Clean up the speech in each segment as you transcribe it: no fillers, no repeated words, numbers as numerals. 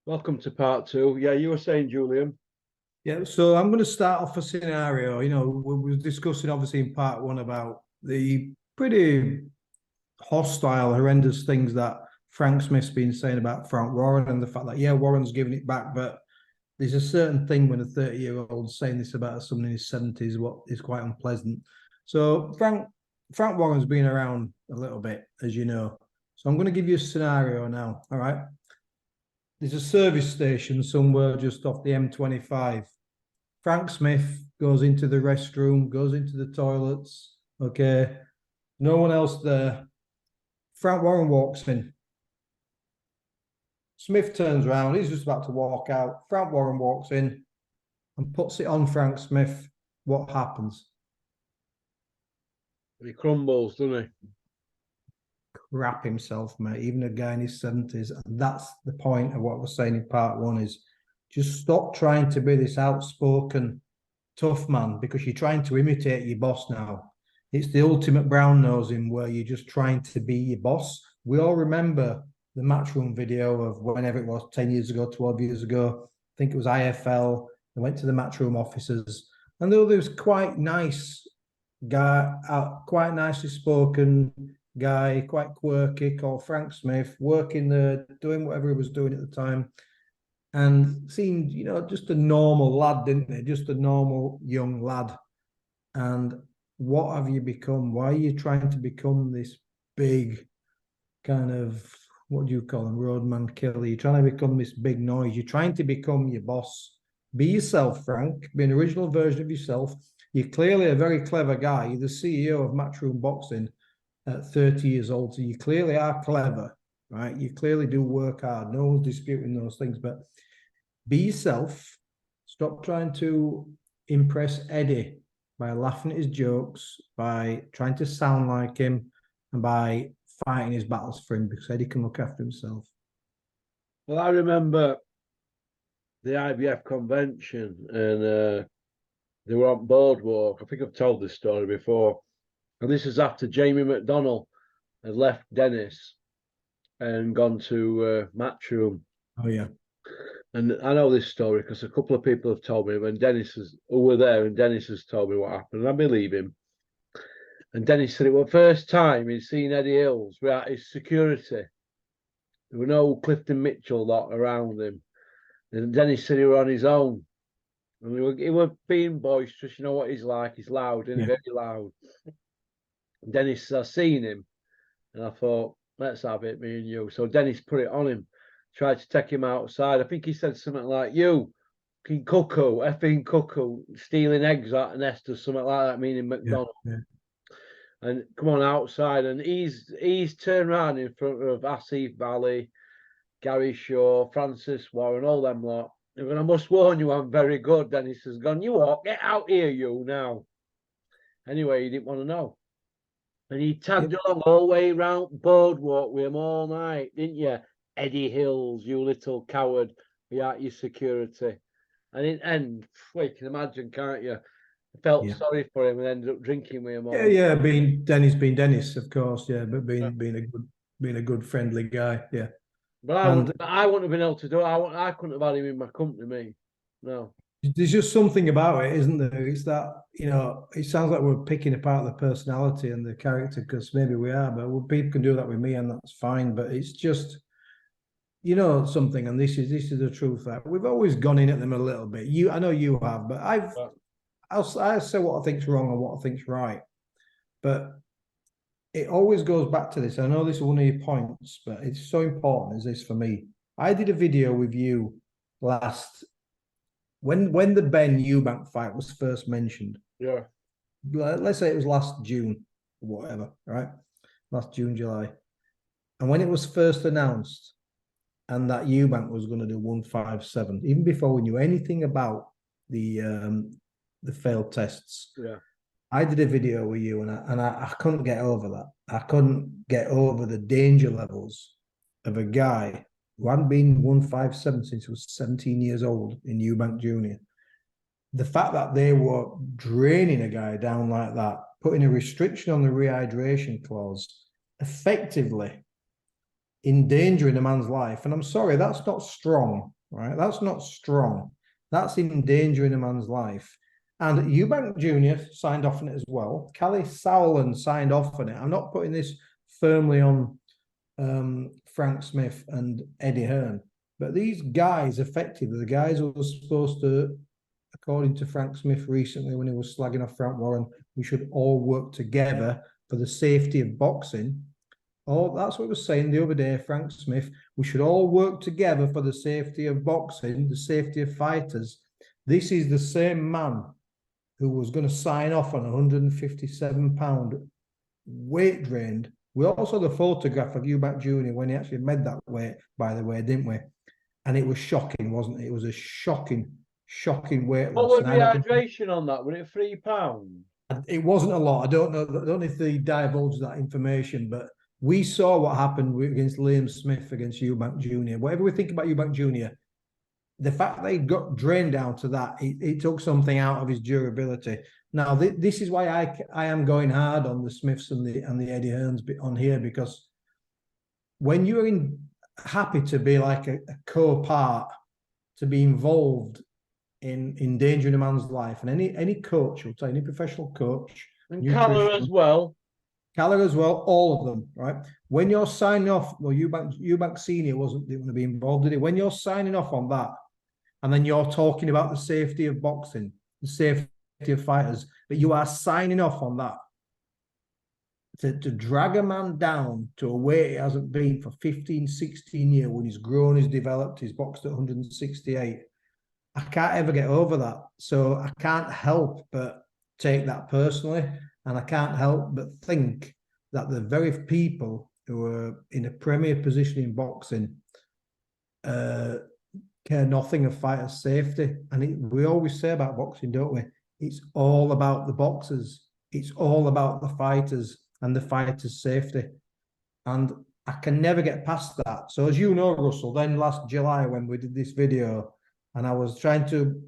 Welcome to part two. Yeah, you were saying, Julian. Yeah, so I'm going to start off a scenario. We were discussing obviously in part one about the pretty hostile, horrendous things that Frank Smith's been saying about Frank Warren and the fact that, yeah, Warren's giving it back, but there's a certain thing when a 30-year-old's saying this about someone in his 70s, what is quite unpleasant. So Frank Warren's been around a little bit, as you know. So I'm going to give you a scenario now, all right? There's a service station somewhere just off the M25. Frank Smith goes into the restroom, goes into the toilets. Okay. No one else there. Frank Warren walks in. Smith turns around. He's just about to walk out. Frank Warren walks in and puts it on Frank Smith. What happens? He crumbles, doesn't he? Crap himself, mate. Even a guy in his 70s. And that's the point of what we're saying in part one is just stop trying to be this outspoken tough man because you're trying to imitate your boss now. It's the ultimate brown nosing where you're just trying to be your boss. We all remember the Matchroom video of whenever it was, 10 years ago, 12 years ago. I think it was IFL. They went to the Matchroom offices. And there was quite nice guy, quite nicely spoken guy, quite quirky, called Frank Smith, working there, doing whatever he was doing at the time. And seemed, just a normal lad, didn't he? Just a normal young lad. And what have you become? Why are you trying to become this big kind of, what do you call him, roadman killer? You're trying to become this big noise. You're trying to become your boss. Be yourself, Frank. Be an original version of yourself. You're clearly a very clever guy. You're the CEO of Matchroom Boxing at 30 years old. So you clearly are clever, right? You clearly do work hard. No one's disputing those things, but be yourself. Stop trying to impress Eddie by laughing at his jokes, by trying to sound like him, and by fighting his battles for him, because Eddie can look after himself. Well, I remember the IBF convention and they were on Boardwalk. I think I've told this story before. And this is after Jamie McDonnell had left Dennis and gone to Matchroom. Oh, yeah. And I know this story because a couple of people have told me when who were there, and Dennis has told me what happened, and I believe him. And Dennis said it was the first time he'd seen Eddie Hills without his security. There were no Clifton Mitchell lot around him. And Dennis said he was on his own. And he was being boisterous, you know what he's like. He's loud, and very loud. And Dennis, I seen him, and I thought, let's have it, me and you. So Dennis put it on him, tried to take him outside. I think he said something like, you, cuckoo, effing cuckoo, stealing eggs out of nest or something like that, meaning McDonald. Yeah. And come on outside. And he's turned around in front of Asif Valley, Gary Shaw, Francis Warren, all them lot. And I must warn you, I'm very good. Dennis has gone, you walk, get out here, you now. Anyway, he didn't want to know. And he tagged along all the way round Boardwalk with him all night, didn't you? Eddie Hills, you little coward, without your security. And in end, you can imagine, can't you? I felt sorry for him and ended up drinking with him all. Yeah, being Dennis, of course, yeah, but being a good friendly guy, yeah. But I wouldn't have been able to do it. I couldn't have had him in my company, me. No. There's just something about it, isn't there? It's that, it sounds like we're picking apart the personality and the character, because maybe we are, but people can do that with me and that's fine. But it's just, something, and this is the truth, that we've always gone in at them a little bit. I know you have, but I'll say what I think's wrong and what I think's right. But it always goes back to this. I know this is one of your points, but it's so important as this for me. I did a video with you when the Ben Eubank fight was first mentioned. Yeah. Let's say it was last June or whatever, right? Last June, July. And when it was first announced and that Eubank was going to do 157, even before we knew anything about the failed tests. Yeah. I did a video with you and I couldn't get over that. I couldn't get over the danger levels of a guy who hadn't been 157 since he was 17 years old in Eubank Jr. The fact that they were draining a guy down like that, putting a restriction on the rehydration clause, effectively endangering a man's life. And I'm sorry, that's not strong. right? That's not strong. That's endangering a man's life. And Eubank Jr. signed off on it as well. Callie Sowland signed off on it. I'm not putting this firmly on Frank Smith and Eddie Hearn, but these guys, effectively, the guys who were supposed to, according to Frank Smith recently when he was slagging off Frank Warren, we should all work together for the safety of boxing. Oh, that's what he was saying the other day, Frank Smith. We should all work together for the safety of boxing, the safety of fighters. This is the same man who was going to sign off on a 157-pound weight drained. We also saw the photograph of Eubank Jr. when he actually made that weight, by the way, didn't we? And it was shocking, wasn't it? It was a shocking weight What loss. was rehydration on that? Was it £3? It wasn't a lot. I don't know if they divulged that information, but we saw what happened against Liam Smith against Eubank Jr. Whatever we think about Eubank Jr., the fact that he got drained down to that, it took something out of his durability. Now, this is why I am going hard on the Smiths and the Eddie Hearns on here, because when you're happy to be like a co-part, to be involved in endangering a man's life, and any coach, will tell you, any professional coach, and Callum as well. Callum as well, all of them, right? When you're signing off, well, Eubank Senior didn't want to be involved in it. When you're signing off on that, and then you're talking about the safety of boxing, the safety of fighters, but you are signing off on that to drag a man down to a weight he hasn't been for 15, 16 years, when he's grown, he's developed, he's boxed at 168. I can't ever get over that. So I can't help but take that personally. And I can't help but think that the very people who are in a premier position in boxing care nothing of fighters' safety. And we always say about boxing, don't we? It's all about the boxers. It's all about the fighters and the fighters' safety. And I can never get past that. So as you know, Russell, then last July when we did this video, and I was trying to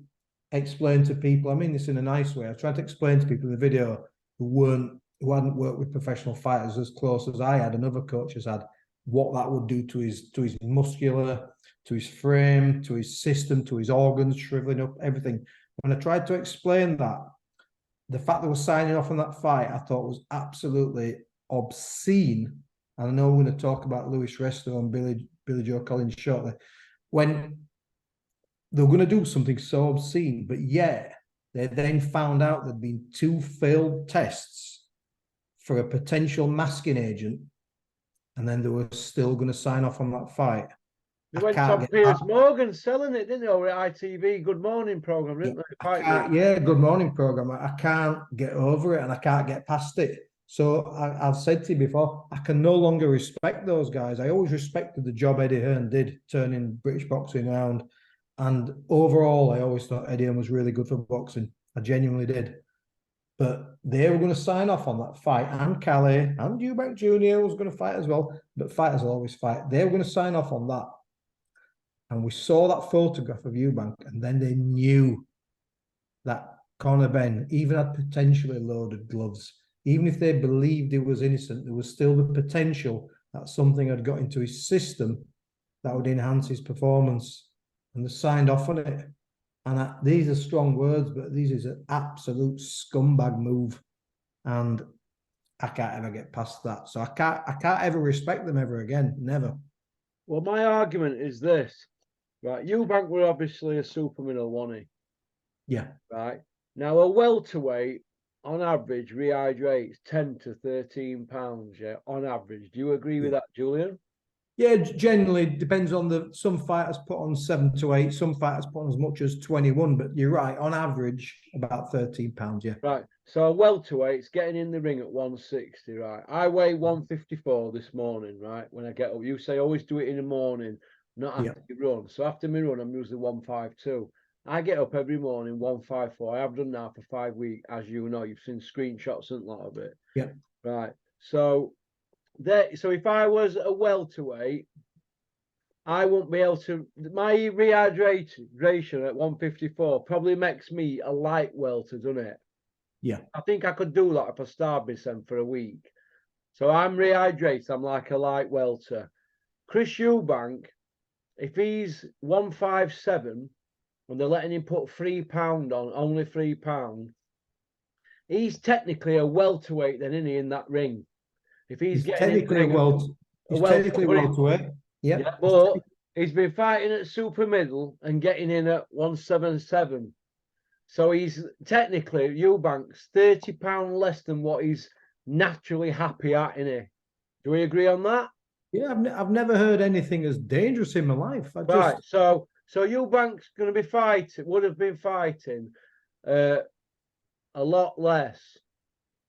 explain to people, I mean this in a nice way, I was trying to explain to people in the video who hadn't worked with professional fighters as close as I had and other coaches had, what that would do to his muscular, to his frame, to his system, to his organs shriveling up, everything. When I tried to explain that, the fact that we're signing off on that fight, I thought was absolutely obscene. And I know we're going to talk about Lewis Resto and Billy Joe Collins shortly. When they were going to do something so obscene, but yeah, they then found out there'd been 2 failed tests for a potential masking agent, and then they were still going to sign off on that fight. They went on Piers Morgan selling it, didn't they, over at ITV Good Morning programme, didn't they? Yeah, Good Morning programme. I can't get over it, and I can't get past it. So I've said to you before, I can no longer respect those guys. I always respected the job Eddie Hearn did, turning British boxing around. And overall, I always thought Eddie Hearn was really good for boxing. I genuinely did. But they were going to sign off on that fight. And Callie and Eubank Jr. was going to fight as well. But fighters will always fight. They were going to sign off on that. And we saw that photograph of Eubank, and then they knew that Conor Benn even had potentially loaded gloves. Even if they believed he was innocent, there was still the potential that something had got into his system that would enhance his performance. And they signed off on it. And these are strong words, but this is an absolute scumbag move. And I can't ever get past that. So I can't ever respect them ever again. Never. Well, my argument is this. Right, Eubank were obviously a super middle, wasn't he? Yeah. Right. Now, a welterweight, on average, rehydrates 10 to 13 pounds, yeah, on average. Do you agree with that, Julian? Yeah, generally depends on some fighters put on 7 to 8, some fighters put on as much as 21, but you're right, on average, about 13 pounds, yeah. Right, so a welterweight's getting in the ring at 160, right? I weigh 154 this morning, right, when I get up. You say always do it in the morning, not after you run. So after my run, I'm usually 152. I get up every morning 154. I have done now for 5 weeks, as you know. You've seen screenshots and a lot of it. Yeah. Right. So if I was a welterweight, I won't be able to. My rehydration at 154 probably makes me a light welter, doesn't it? Yeah. I think I could do that if I starved myself for a week. So I'm rehydrated. I'm like a light welter. Chris Eubank if he's 157 and they're letting him put £3 on, only £3, he's technically a welterweight then, isn't he, in that ring? If he's getting technically he's technically welterweight. Yep. Yeah, but he's been fighting at super middle and getting in at 177. So he's technically, Eubank's £30 less than what he's naturally happy at, innit? Do we agree on that? Yeah, I've never heard anything as dangerous in my life. Right. So Eubank's going to be would have been fighting a lot less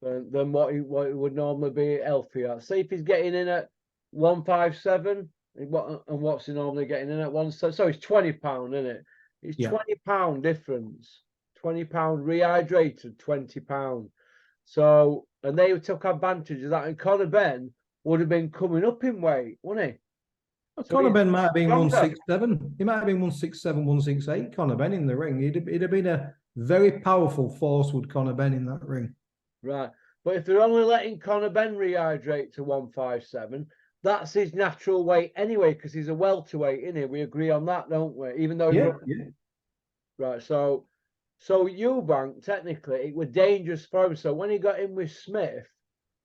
than what he would normally be healthy at. Say if he's getting in at 157, and what's he normally getting in at 177? So it's £20, isn't it? It's £20 difference. £20 rehydrated, £20. So, and they took advantage of that. And Conor Benn would have been coming up in weight, wouldn't he? So Conor Benn might have been 167. He might have been 167, 168. Conor Benn in the ring. He'd have been a very powerful force, would Conor Benn in that ring. Right. But if they're only letting Conor Benn rehydrate to 157, that's his natural weight anyway, because he's a welterweight, isn't he? We agree on that, don't we? Even though right. So Eubank, technically, it was dangerous for him. So when he got in with Smith,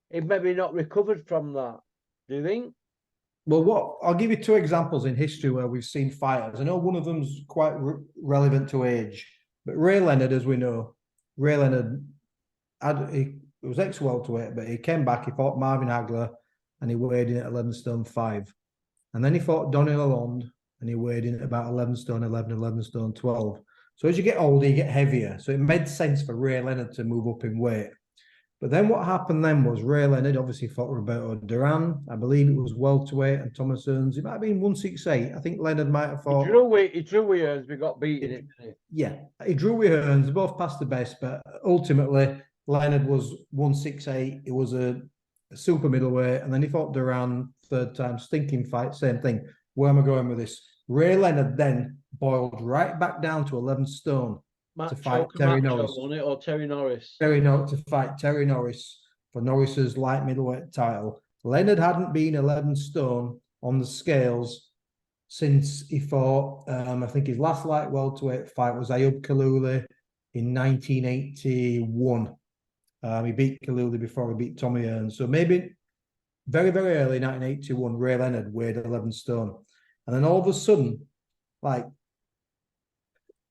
he maybe not recovered from that. Do you think? Well, I'll give you two examples in history where we've seen fighters. I know one of them's quite relevant to age, but Ray Leonard, as we know, Ray Leonard he was ex-welterweight, but he came back. He fought Marvin Hagler, and he weighed in at 11 stone 5. And then he fought Donny Lalonde, and he weighed in at about 11 stone 11, 11 stone 12. So as you get older, you get heavier. So it made sense for Ray Leonard to move up in weight. But then what happened then was Ray Leonard obviously fought Roberto Duran. I believe it was welterweight, and Thomas Hearns. It might have been 168. I think Leonard might have fought. He drew with Hearns, but got beaten it. Yeah, he drew with Hearns. They both passed the best, but ultimately Leonard was 168. It was a super middleweight, and then he fought Duran third time, stinking fight, same thing. Where am I going with this? Ray Leonard then boiled right back down to 11 stone to fight Terry Norris. Or Terry Norris. To fight Terry Norris for Norris's light middleweight title. Leonard hadn't been 11 stone on the scales since he fought, I think his last light welterweight fight was Ayub Kaluli in 1981. He beat Kaluli before he beat Tommy Hearns. So maybe very, very early 1981, Ray Leonard weighed 11 stone. And then all of a sudden, like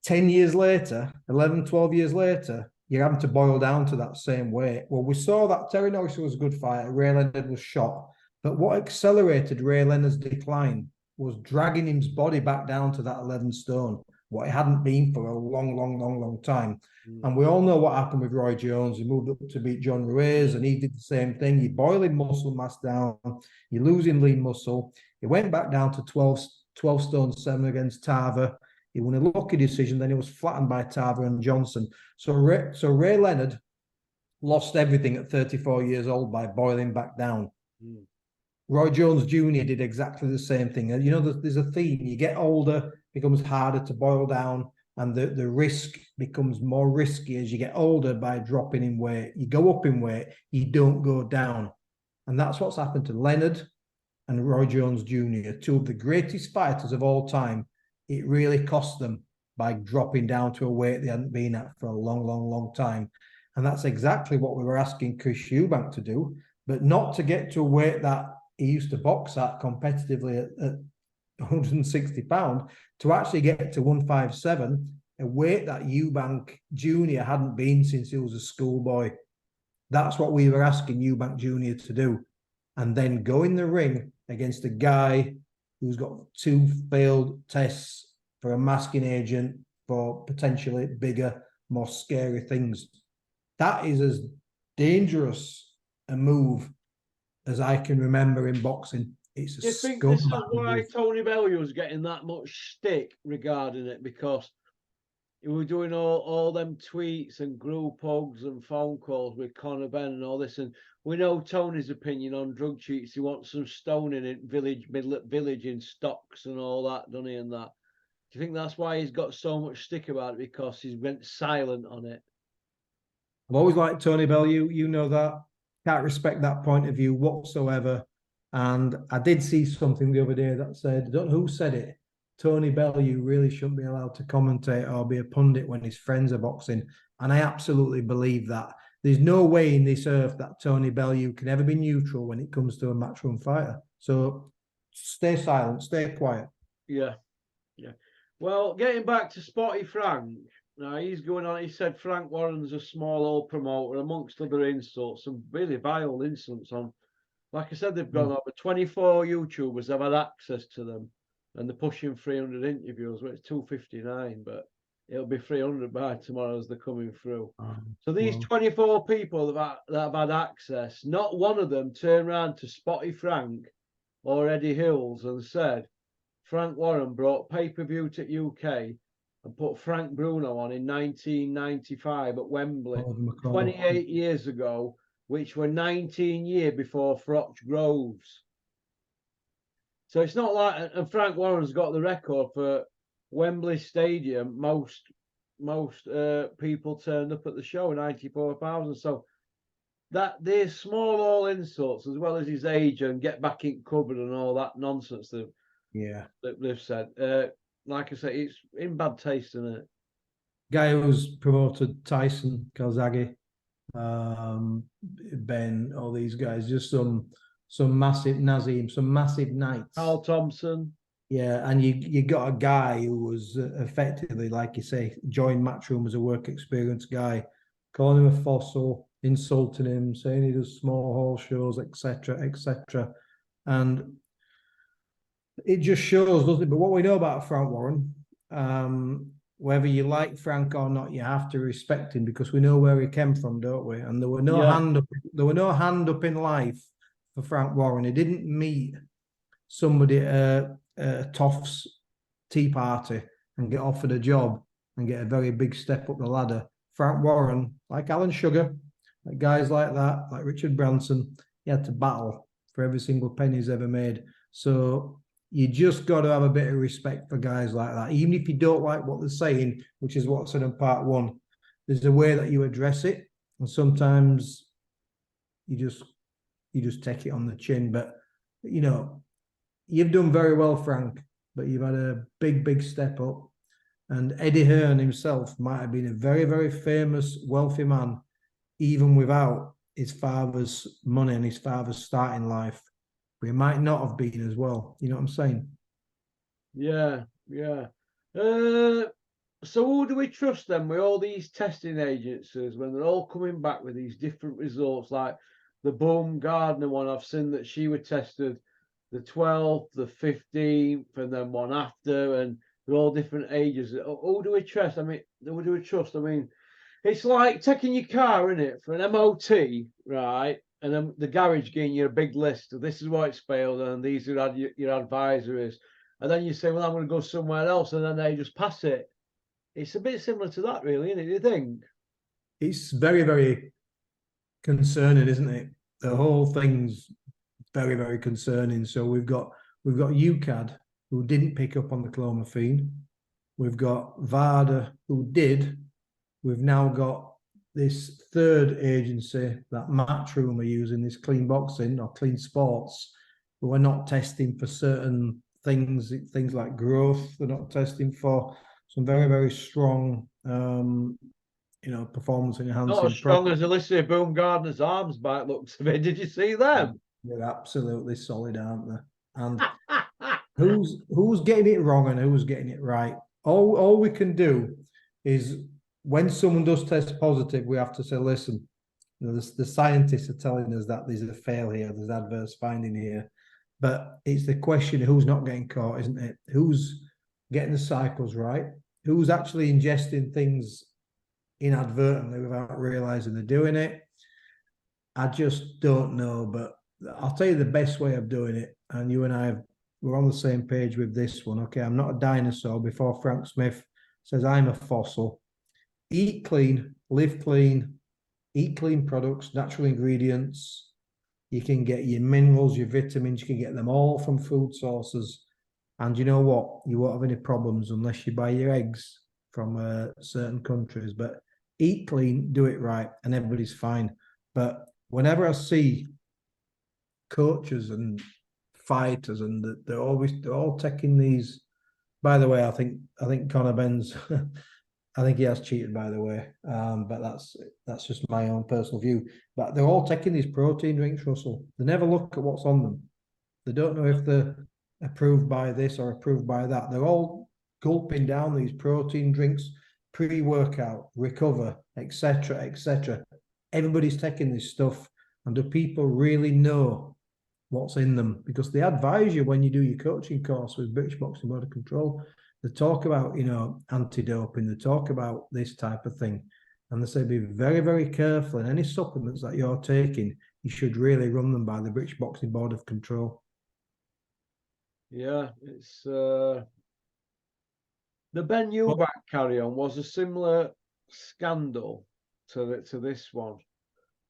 10 years later, 11, 12 years later, you're having to boil down to that same weight. Well, we saw that Terry Norris was a good fighter. Ray Leonard was shot. But what accelerated Ray Leonard's decline was dragging his body back down to that 11 stone, what it hadn't been for a long time. And we all know what happened with Roy Jones. He moved up to beat John Ruiz, and he did the same thing. You're boiling muscle mass down. You're losing lean muscle. He went back down to 12 stone 7 against Tarver. He won a lucky decision. Then he was flattened by Tarver and Johnson. So Ray Leonard lost everything at 34 years old by boiling back down. Roy Jones Jr. did exactly the same thing. And you know, there's a theme. You get older, it becomes harder to boil down, and the risk becomes more risky as you get older by dropping in weight. You go up in weight, you don't go down. And that's what's happened to Leonard and Roy Jones Jr., two of the greatest fighters of all time. It really cost them by dropping down to a weight they hadn't been at for a long time. And that's exactly what we were asking Chris Eubank to do, but not to get to a weight that he used to box at competitively at 160 pounds, to actually get to 157, a weight that Eubank Jr. hadn't been since he was a schoolboy. That's what we were asking Eubank Jr. to do. And then go in the ring against a guy who's got 2 failed tests for a masking agent for potentially bigger, more scary things. That is as dangerous a move as I can remember in boxing. It's Do you think this is why Tony Bellew was getting that much stick regarding it? Because he was doing all them tweets and group hugs and phone calls with Conor Benn and all this. And we know Tony's opinion on drug cheats. He wants some stoning in village in stocks and all that, doesn't he? And that. Do you think that's why he's got so much stick about it? Because he's went silent on it. I've always liked Tony Bellew. You know that. Can't respect that point of view whatsoever. And I did see something the other day that said, I don't know who said it, Tony Bellew really shouldn't be allowed to commentate or be a pundit when his friends are boxing. And I absolutely believe that. There's no way in this earth that Tony Bellew can ever be neutral when it comes to a matchroom fighter. So stay silent, stay quiet. Yeah, yeah. Well, getting back to Spotty Frank, now he's going on. He said Frank Warren's a small old promoter, amongst other insults, some really vile insults on. Like I said, they've gone over 24 YouTubers have had access to them, and they're pushing 300 interviews. Well, it's 259, but it'll be 300 by tomorrow as they're coming through. So these 24 people that have had access, not one of them turned around to Spotty Frank or Eddie Hills and said, Frank Warren brought pay-per-view to UK and put Frank Bruno on in 1995 at Wembley, 28 years ago, which were 19 years before Froch Groves. So it's not like, and Frank Warren's got the record for Wembley Stadium. Most people turned up at the show, 94,000. So that there's small all insults as well as his age and get back in cupboard and all that nonsense that they've said. Like I say, it's in bad taste, isn't it? Guy who's promoted Tyson, Calzaghe, Ben, all these guys, just some massive Nazim, some massive knights. Carl Thompson. Yeah, and you got a guy who was effectively, like you say, joined Matchroom as a work experience guy, calling him a fossil, insulting him, saying he does small hall shows, etc., etc. And it just shows, doesn't it? But what we know about Frank Warren, whether you like Frank or not, you have to respect him because we know where he came from, don't we? And there were no hand up in life for Frank Warren. He didn't meet somebody at Toff's tea party and get offered a job and get a very big step up the ladder. Frank Warren, like Alan Sugar, like guys like that, like Richard Branson, he had to battle for every single penny he's ever made. So you just got to have a bit of respect for guys like that. Even if you don't like what they're saying, which is what's said in part one, there's a way that you address it. And sometimes you just take it on the chin. But, you know, you've done very well, Frank, but you've had a big step up. And Eddie Hearn himself might have been a very, very famous, wealthy man, even without his father's money and his father's starting life. But he might not have been as well. You know what I'm saying? Yeah. So who do we trust then with all these testing agencies when they're all coming back with these different results? Like the Boom Gardner one, I've seen that she was tested the 12th, the 15th, and then one after, and they're all different ages. Who do we trust? I mean, who do we trust? I mean, it's like taking your car, isn't it, for an MOT, right? And then the garage giving you a big list of this is why it's failed, and these are your advisories. And then you say, well, I'm going to go somewhere else, and then they just pass it. It's a bit similar to that, really, isn't it? Do you think? It's very, very concerning, isn't it? The whole thing's very, very concerning. So we've got UCAD, who didn't pick up on the clomiphene. We've got VADA, who did. We've now got this third agency that Matchroom are using, this Clean Boxing or Clean Sports, who are not testing for certain things like growth. They're not testing for some very, very strong, performance enhancing. Not as strong as Alicia Baumgartner's arms by the looks of it. Did you see them? They're absolutely solid, aren't they? And who's getting it wrong and who's getting it right? All we can do is when someone does test positive, we have to say, listen, the scientists are telling us that there's a fail here, there's adverse finding here. But it's the question of who's not getting caught, isn't it? Who's getting the cycles right? Who's actually ingesting things inadvertently without realizing they're doing it? I just don't know, but I'll tell you the best way of doing it. And you and I, we're on the same page with this one. Okay, I'm not a dinosaur before Frank Smith says I'm a fossil. Eat clean, live clean, eat clean products, natural ingredients. You can get your minerals, your vitamins, you can get them all from food sources. And you know what? You won't have any problems unless you buy your eggs from certain countries. But eat clean, do it right, and everybody's fine. But whenever I see coaches and fighters, and they're all taking these By the way, I think Conor Ben's I think he has cheated, by the way. But that's just my own personal view. But they're all taking these protein drinks, Russell. They never look at what's on them. They don't know if they're approved by this or approved by that. They're all gulping down these protein drinks, pre-workout, recover, etc., etc. Everybody's taking this stuff, and do people really know what's in them? Because they advise you when you do your coaching course with British Boxing Board of Control. They talk about, anti-doping. They talk about this type of thing. And they say be very, very careful. And any supplements that you're taking, you should really run them by the British Boxing Board of Control. Yeah, it's the Ben Eubank carry-on was a similar scandal to this one.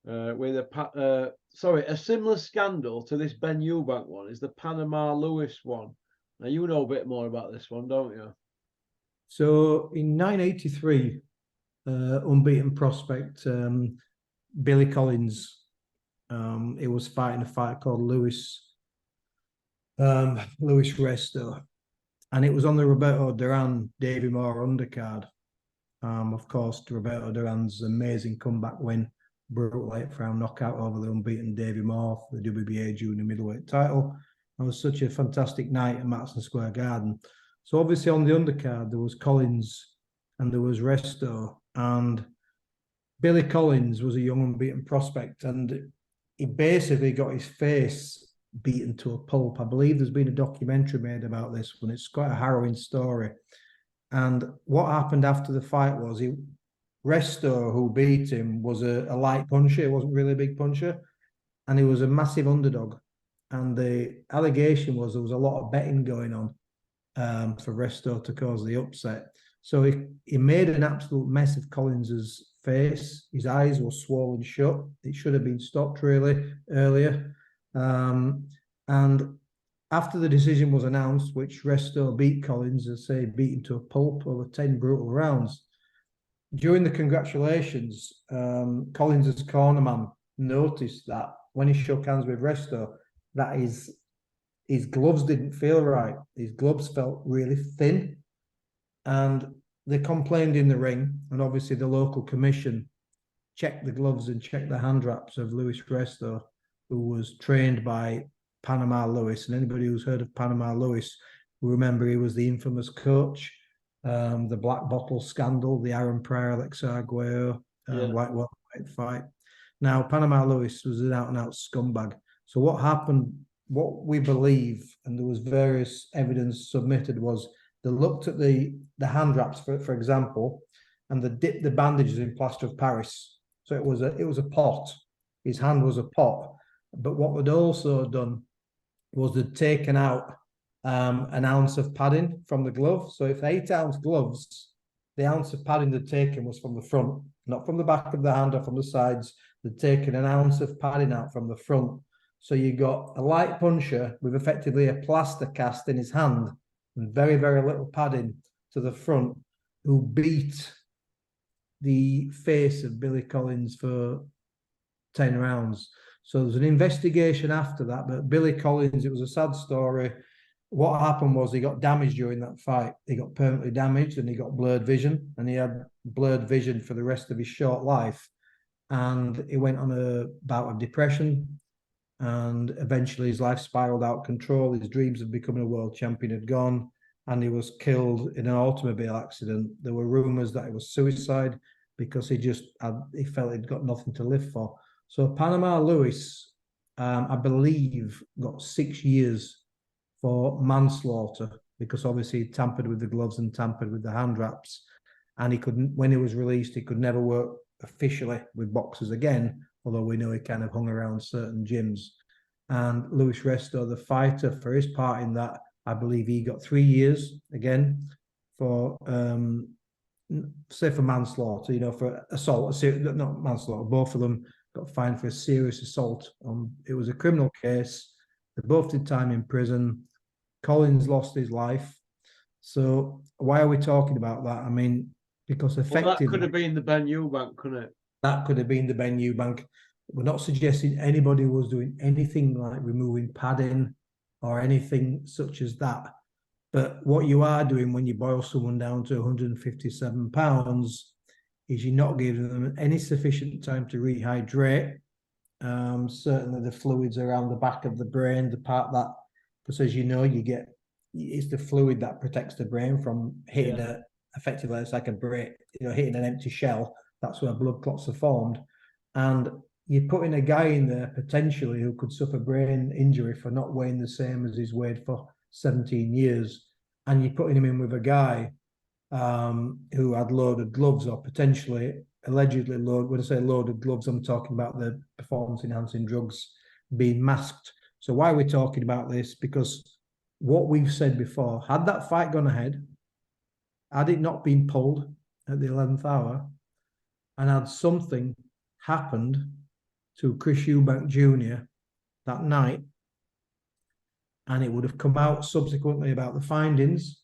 With a similar scandal to this Ben Eubank one is the Panama Lewis one. Now you know a bit more about this one, don't you? So in 1983, unbeaten prospect Billy Collins, he was fighting a fight called Lewis Resto, and it was on the Roberto Duran Davy Moore undercard. Of course, Roberto Duran's amazing comeback win, brutal 8th round knockout over the unbeaten Davy Moore for the WBA junior middleweight title. It was such a fantastic night at Madison Square Garden. So obviously on the undercard there was Collins and there was Resto, and Billy Collins was a young unbeaten prospect, and he basically got his face beaten to a pulp. I believe there's been a documentary made about this one. It's quite a harrowing story. And what happened after the fight was Resto, who beat him, was a light puncher. He wasn't really a big puncher, and he was a massive underdog. And the allegation was there was a lot of betting going on for Resto to cause the upset. So he made an absolute mess of Collins's face. His eyes were swollen shut. It should have been stopped really earlier. And after the decision was announced, which Resto beat Collins, as say, beaten to a pulp over 10 brutal rounds, during the congratulations, Collins's cornerman noticed that when he shook hands with Resto, that his gloves didn't feel right. His gloves felt really thin. And they complained in the ring. And obviously the local commission checked the gloves and checked the hand wraps of Lewis Resto, who was trained by Panama Lewis. And anybody who's heard of Panama Lewis will remember he was the infamous coach, the Black Bottle scandal, the Aaron Pryor, Alex Arguello, white fight. Now, Panama Lewis was an out-and-out scumbag. So what happened, what we believe, and there was various evidence submitted, was they looked at the hand wraps, for example, and they dipped the bandages in plaster of Paris. So it was a pot. His hand was a pot. But what they'd also done was they'd taken out an ounce of padding from the glove. So if 8-ounce gloves, the ounce of padding they'd taken was from the front, not from the back of the hand or from the sides. They'd taken an ounce of padding out from the front. So you got a light puncher with effectively a plaster cast in his hand and very, very little padding to the front, who beat the face of Billy Collins for 10 rounds. So there's an investigation after that, but Billy Collins, it was a sad story. What happened was he got damaged during that fight. He got permanently damaged and he got blurred vision, and he had blurred vision for the rest of his short life. And he went on a bout of depression, and eventually his life spiraled out of control. His dreams of becoming a world champion had gone, and he was killed in an automobile accident. There were rumors that it was suicide because he felt he'd got nothing to live for. So Panama Lewis, I believe, got 6 years for manslaughter, because obviously he tampered with the gloves and tampered with the hand wraps, and he couldn't. When he was released, he could never work officially with boxers again, although we know he kind of hung around certain gyms. And Lewis Resto, the fighter, for his part in that, I believe he got 3 years again for say for manslaughter, for assault, not manslaughter. Both of them got fined for a serious assault. It was a criminal case. They both did time in prison. Collins lost his life. So why are we talking about that? I mean, because effectively... that could have been the Ben Eubank, couldn't it? That could have been the Ben Eubank. We're not suggesting anybody was doing anything like removing padding or anything such as that. But what you are doing when you boil someone down to 157 pounds is you're not giving them any sufficient time to rehydrate. Certainly the fluids around the back of the brain, the part that, because as you know, it's the fluid that protects the brain from hitting effectively, it's like a break, hitting an empty shell. That's where blood clots are formed. And you're putting a guy in there potentially who could suffer brain injury for not weighing the same as he's weighed for 17 years. And you're putting him in with a guy who had loaded gloves, or potentially, allegedly loaded. When I say loaded gloves, I'm talking about the performance-enhancing drugs being masked. So why are we talking about this? Because what we've said before, had that fight gone ahead, had it not been pulled at the 11th hour, and had something happened to Chris Eubank Jr. that night, and it would have come out subsequently about the findings,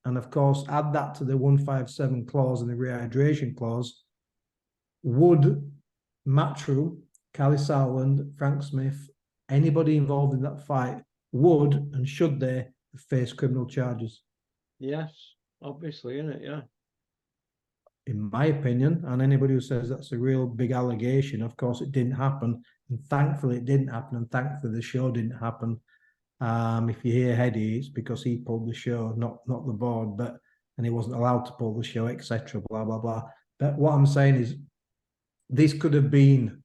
and of course add that to the 157 clause and the rehydration clause, would Matchroom, Callie Sauerland, Frank Smith, anybody involved in that fight would and should they face criminal charges? Yes, obviously, isn't it? Yeah. In my opinion, and anybody who says that's a real big allegation, of course it didn't happen, and thankfully it didn't happen, and thankfully the show didn't happen. If you hear Heady, it's because he pulled the show, not the board, and he wasn't allowed to pull the show, etc. Blah blah blah. But what I'm saying is, this could have been,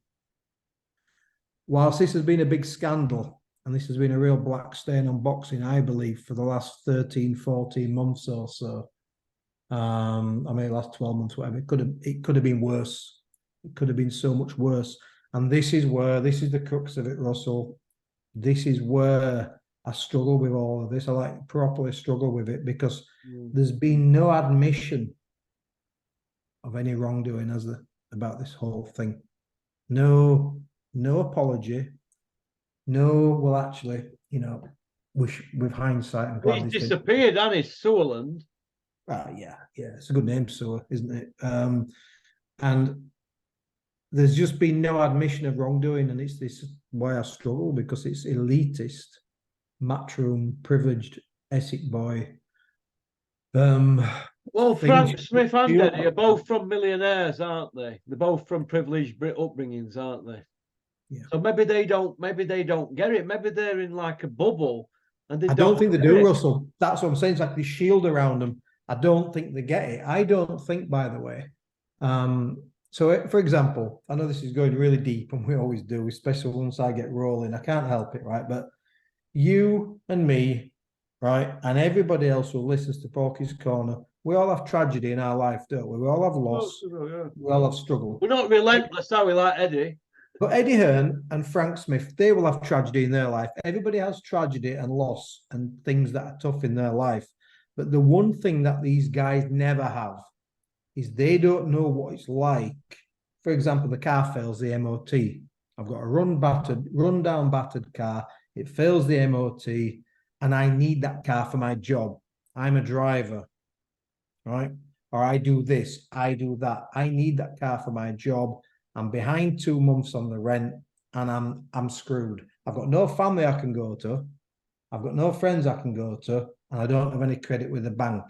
whilst this has been a big scandal, and this has been a real black stain on boxing, I believe, for the last 13, 14 months or so. Last 12 months, whatever. It could have been worse. It could have been so much worse. And this is the crux of it, Russell. This is where I struggle with all of this. I properly struggle with it, because there's been no admission of any wrongdoing about this whole thing. No apology. No, well, actually, with hindsight, I'm glad he's disappeared, hasn't he, Sutherland? Yeah, it's a good name, Sewer, isn't it? And there's just been no admission of wrongdoing, and it's this why I struggle, because it's elitist, matchroom, privileged Essex boy. Well, Frank Smith and Eddie are both from millionaires, aren't they? They're both from privileged upbringings, aren't they? Yeah. So maybe they don't get it. Maybe they're in like a bubble, and I don't think they do, Russell. That's what I'm saying. It's like this shield around them. I don't think they get it. I don't think, by the way. So, for example, I know this is going really deep, and we always do, especially once I get rolling. I can't help it, right? But you and me, right, and everybody else who listens to Porky's Corner, we all have tragedy in our life, don't we? We all have loss. We all have struggle. We're not relentless, are we, like Eddie? But Eddie Hearn and Frank Smith, they will have tragedy in their life. Everybody has tragedy and loss and things that are tough in their life. But the one thing that these guys never have is they don't know what it's like. For example, the car fails the MOT. I've got a run down battered car. It fails the MOT, and I need that car for my job. I'm a driver, right? Or I do this, I do that. I need that car for my job. I'm behind 2 months on the rent, and I'm screwed. I've got no family I can go to. I've got no friends I can go to, and I don't have any credit with the bank.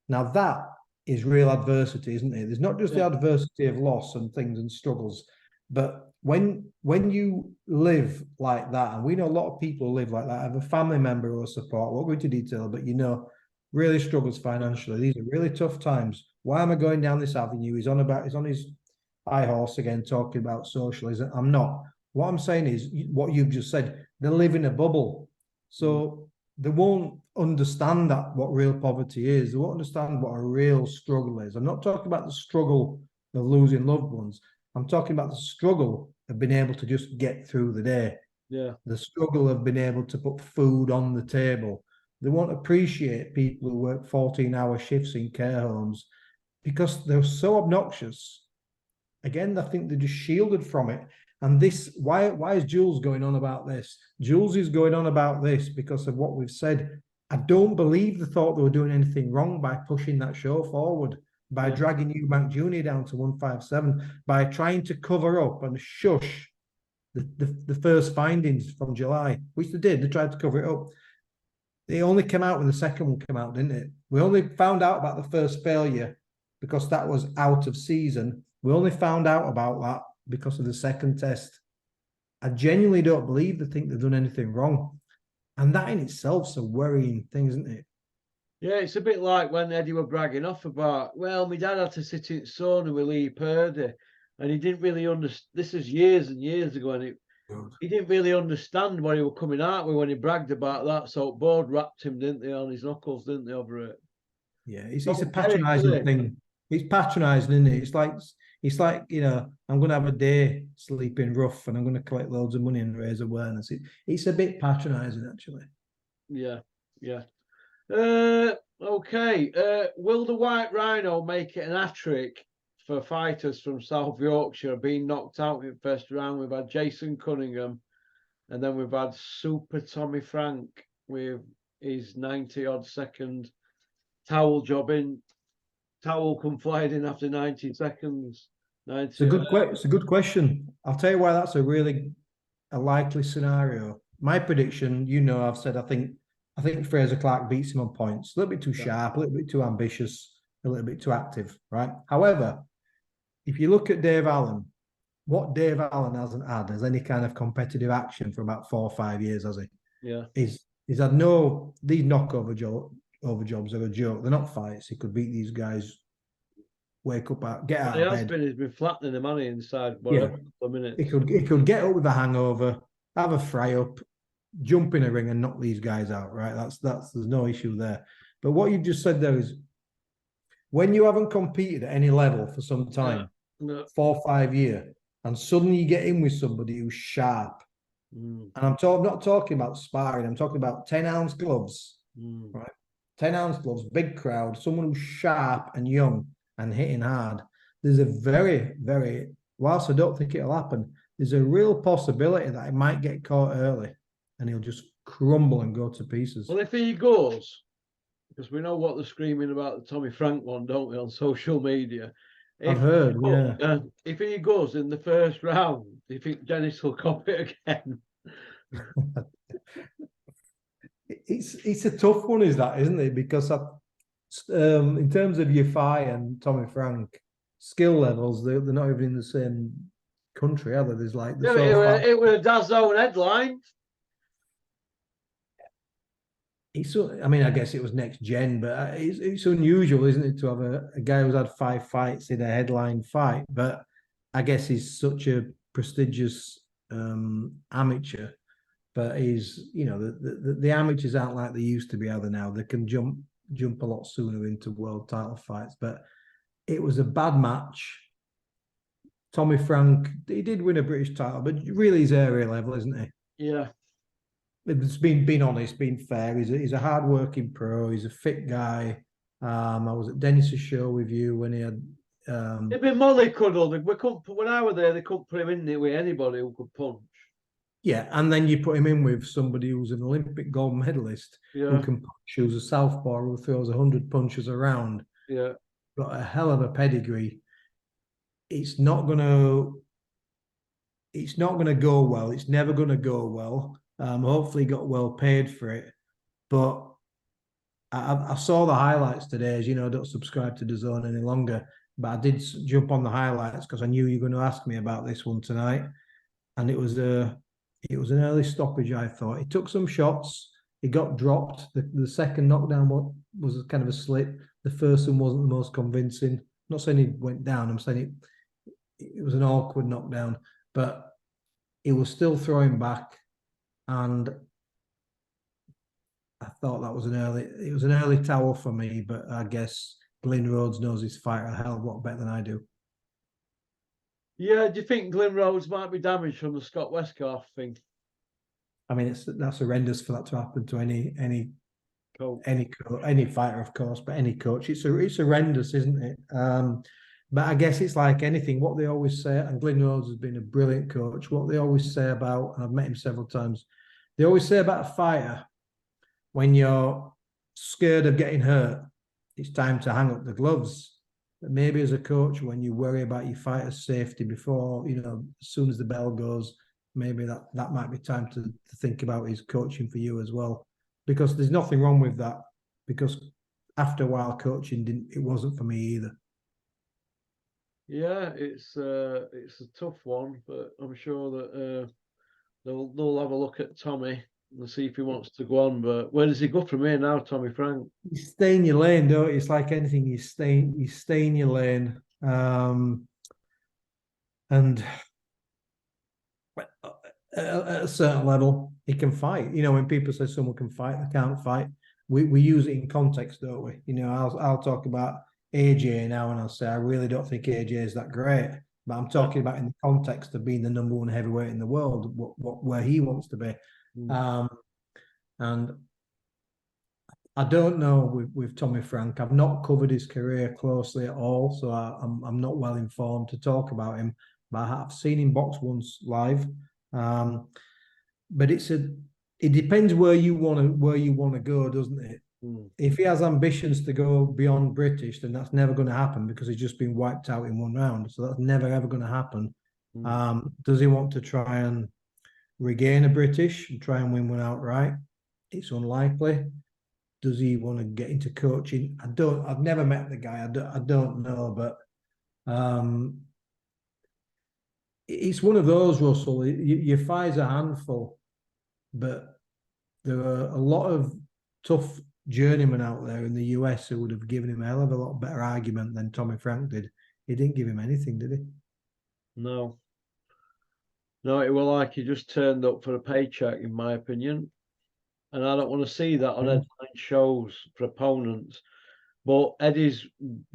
Now that is real adversity, isn't it? There's not just the adversity of loss and things and struggles, but when you live like that, and we know a lot of people live like that, have a family member or support, I won't go into detail, but really struggles financially. These are really tough times. Why am I going down this avenue? He's on his high horse again, talking about socialism. I'm not. What I'm saying is what you've just said. They live in a bubble. So they won't understand what real poverty is. They won't understand what a real struggle is. I'm not talking about the struggle of losing loved ones. I'm talking about the struggle of being able to just get through the day. Yeah. The struggle of being able to put food on the table. They won't appreciate people who work 14-hour shifts in care homes because they're so obnoxious. Again, I think they're just shielded from it. And this, why is Jules going on about this? Jules is going on about this because of what we've said. I don't believe they thought they were doing anything wrong by pushing that show forward, by dragging Eubank Jr. down to 157, by trying to cover up and shush the first findings from July, which they did. They tried to cover it up. It only came out when the second one came out, didn't it? We only found out about the first failure because that was out of season. We only found out about that because of the second test. I genuinely don't believe they think they've done anything wrong. And that in itself's a worrying thing, isn't it? Yeah, it's a bit like when Eddie were bragging off about, well, my dad had to sit in sauna with Lee Purdy, and he didn't really understand. This is years and years ago, and he didn't really understand what he was coming out with when he bragged about that. So board wrapped him, didn't they, on his knuckles, didn't they, over it? Yeah, it's a Don't get it, do patronising they? thing. It's patronising, isn't it? It's like I'm going to have a day sleeping rough, and I'm going to collect loads of money and raise awareness. It's a bit patronising, actually. Yeah, yeah. Okay. Will the White Rhino make it an hat-trick for fighters from South Yorkshire being knocked out in first round? We've had Jason Cunningham, and then we've had Super Tommy Frank with his 90-odd second towel come flying in after 90 seconds. 90, It's a good question. I'll tell you why that's a likely scenario. My prediction, I've said I think Fraser Clark beats him on points. A little bit too sharp, a little bit too ambitious, a little bit too active, right? However, if you look at Dave Allen, what Dave Allen hasn't had is any kind of competitive action for about 4 or 5 years, has he? Yeah. He's had these over jobs are a joke. They're not fights. He could beat these guys, wake up out, get out of bed. He's been flattening the money inside whatever couple of minutes. He could get up with a hangover, have a fry up, jump in a ring and knock these guys out, right? That's there's no issue there. But what you've just said there is when you haven't competed at any level for some time, 4 or 5 years, and suddenly you get in with somebody who's sharp. And I'm not talking about sparring, I'm talking about 10-ounce gloves, right? 10-ounce gloves, big crowd, someone who's sharp and young and hitting hard. There's a very, very, whilst I don't think it'll happen, there's a real possibility that he might get caught early and he'll just crumble and go to pieces. Well, if he goes, because we know what they're screaming about the Tommy Frank one, don't we, on social media? I've heard, yeah. If he goes in the first round, do you think Dennis will cop it again? It's a tough one, isn't it? Because in terms of Yafai and Tommy Frank, skill levels, they're not even in the same country, are they? There's like it was a DAZN headline. I guess it was next gen, but it's unusual, isn't it, to have a guy who's had 5 fights in a headline fight? But I guess he's such a prestigious amateur. But he's, the amateurs aren't like they used to be, are they now? They can jump a lot sooner into world title fights. But it was a bad match. Tommy Frank, he did win a British title, but really he's area level, isn't he? Yeah. It's been honest, being fair. He's a hard-working pro. He's a fit guy. I was at Dennis's show with you when he had. He'd been mollycoddled. When I was there, they couldn't put him in there with anybody who could punch. Yeah, and then you put him in with somebody who's an Olympic gold medalist who can punch, who's a southpaw who throws 100 punches around. Yeah, got a hell of a pedigree. It's not gonna go well. It's never gonna go well. Hopefully, he got well paid for it. But I saw the highlights today. As you know, I don't subscribe to DAZN any longer. But I did jump on the highlights because I knew you were going to ask me about this one tonight. And it was an early stoppage, I thought. He took some shots. He got dropped. The second knockdown was kind of a slip. The first one wasn't the most convincing. I'm not saying he went down. I'm saying it was an awkward knockdown. But he was still throwing back. And I thought that was it was an early towel for me, but I guess Glyn Rhodes knows his fight a hell of a lot better than I do. Yeah, do you think Glyn Rhodes might be damaged from the Scott Westcott thing? I mean, that's horrendous for that to happen to any fighter, of course, but any coach. It's horrendous, isn't it? But I guess it's like anything. What they always say, and Glyn Rhodes has been a brilliant coach. What they always say about, and I've met him several times, they always say about a fighter, when you're scared of getting hurt, it's time to hang up the gloves. But maybe as a coach, when you worry about your fighter's safety before, as soon as the bell goes, maybe that might be time to think about his coaching for you as well. because there's nothing wrong with that. Because after a while, coaching wasn't for me either. Yeah, it's a tough one, but I'm sure that they'll have a look at Tommy and see if he wants to go on. But where does he go from here now, Tommy Frank? You stay in your lane, don't you? It's like anything. You stay in your lane, and at a certain level, he can fight. You know, when people say someone can fight, they can't fight. We use it in context, don't we? You know, I'll talk about AJ now, and I'll say I really don't think AJ is that great, but I'm talking about in the context of being the number one heavyweight in the world, where he wants to be. And I don't know with Tommy Frank. I've not covered his career closely at all, so I'm not well informed to talk about him. But I have seen him box once live. But it depends where you want to go, doesn't it? If he has ambitions to go beyond British, then that's never going to happen because he's just been wiped out in one round. So that's never ever going to happen. Does he want to try and regain a British and try and win one outright? It's unlikely. Does he want to get into coaching? I've never met the guy. I don't know, but it's one of those, Russell. Your fire's a handful, but there are a lot of tough journeymen out there in the US who would have given him a hell of a lot better argument than Tommy Frank did. He didn't give him anything, did he? No. No, it was like he just turned up for a paycheck, in my opinion. And I don't want to see that on headline shows for opponents. But Eddie's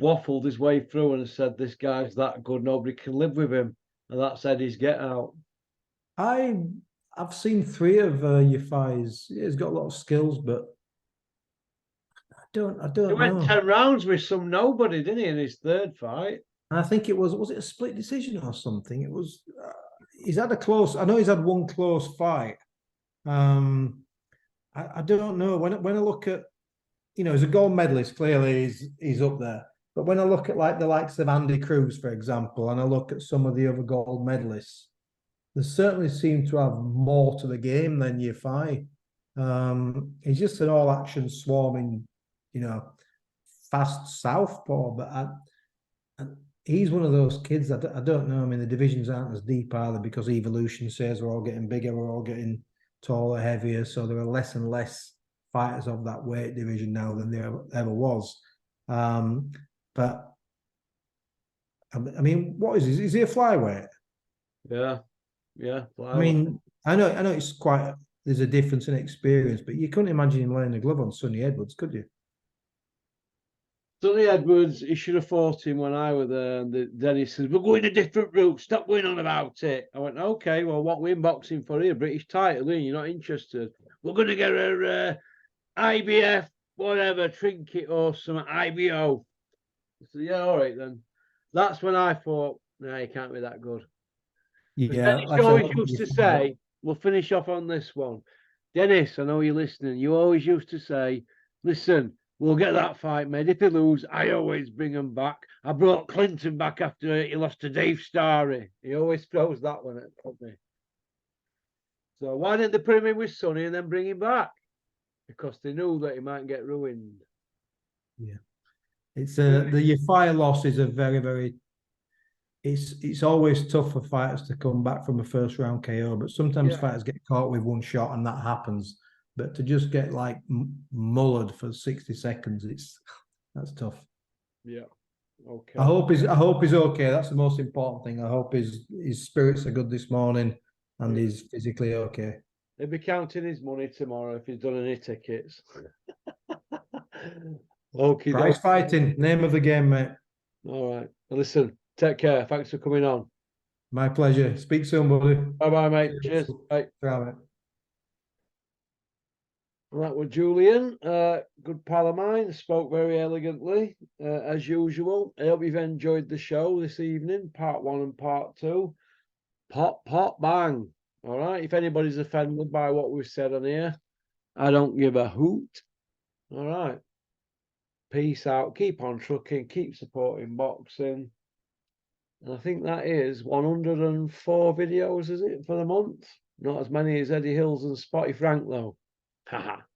waffled his way through and said, this guy's that good, nobody can live with him. And that's Eddie's get out. I've seen 3 of Yafai's. He's got a lot of skills, but I don't He went know. 10 rounds with some nobody, didn't he, in his third fight? And I think it was it a split decision or something? It was. He's had a close. I know he's had one close fight. I don't know. When I look at, you know, he's a gold medalist. Clearly, he's up there. But when I look at like the likes of Andy Cruz, for example, and I look at some of the other gold medalists, they certainly seem to have more to the game than Yafai. He's just an all-action swarming, you know, fast southpaw. But he's one of those kids that I don't know. I mean, the divisions aren't as deep, are they? Because evolution says we're all getting bigger, we're all getting taller, heavier. So there are less and less fighters of that weight division now than there ever was. But I mean, what is he? Is he a flyweight? Yeah, yeah. Flyweight. I mean, I know it's quite. There's a difference in experience, but you couldn't imagine him laying a glove on Sonny Edwards, could you? Sonny Edwards, he should have fought him when I was there. And Dennis says, we're going a different route. Stop going on about it. I went, okay, well, what we're boxing for here? British title, you're not interested. We're going to get a IBF, whatever, trinket or some IBO. I said, yeah, all right then. That's when I thought, no, he can't be that good. Yeah, Dennis like always used to say, we'll finish off on this one. Dennis, I know you're listening. You always used to say, listen, we'll get that fight made. If they lose, I always bring them back. I brought Clinton back after he lost to Dave Starry. He always throws that one at me. So why didn't they put him in with Sonny and then bring him back? Because they knew that he might get ruined. Yeah, it's the Yafai loss is a very, very. It's always tough for fighters to come back from a first round KO, but sometimes fighters get caught with one shot and that happens. But to just get like mullered for 60 seconds, that's tough. Yeah. Okay. I hope he's okay. That's the most important thing. I hope his spirits are good this morning and he's physically okay. He'll be counting his money tomorrow if he's done any tickets. Okay. Prize fighting, name of the game, mate. All right. Well, listen, take care. Thanks for coming on. My pleasure. Speak soon, buddy. Bye-bye, mate. Cheers. Bye. Bye, mate. Right, well, Julian, good pal of mine, spoke very elegantly, as usual. I hope you've enjoyed the show this evening, part 1 and part 2. Pop, pop, bang. All right, if anybody's offended by what we've said on here, I don't give a hoot. All right. Peace out. Keep on trucking. Keep supporting boxing. And I think that is 104 videos, is it, for the month? Not as many as Eddie Hills and Spotty Frank, though. Haha.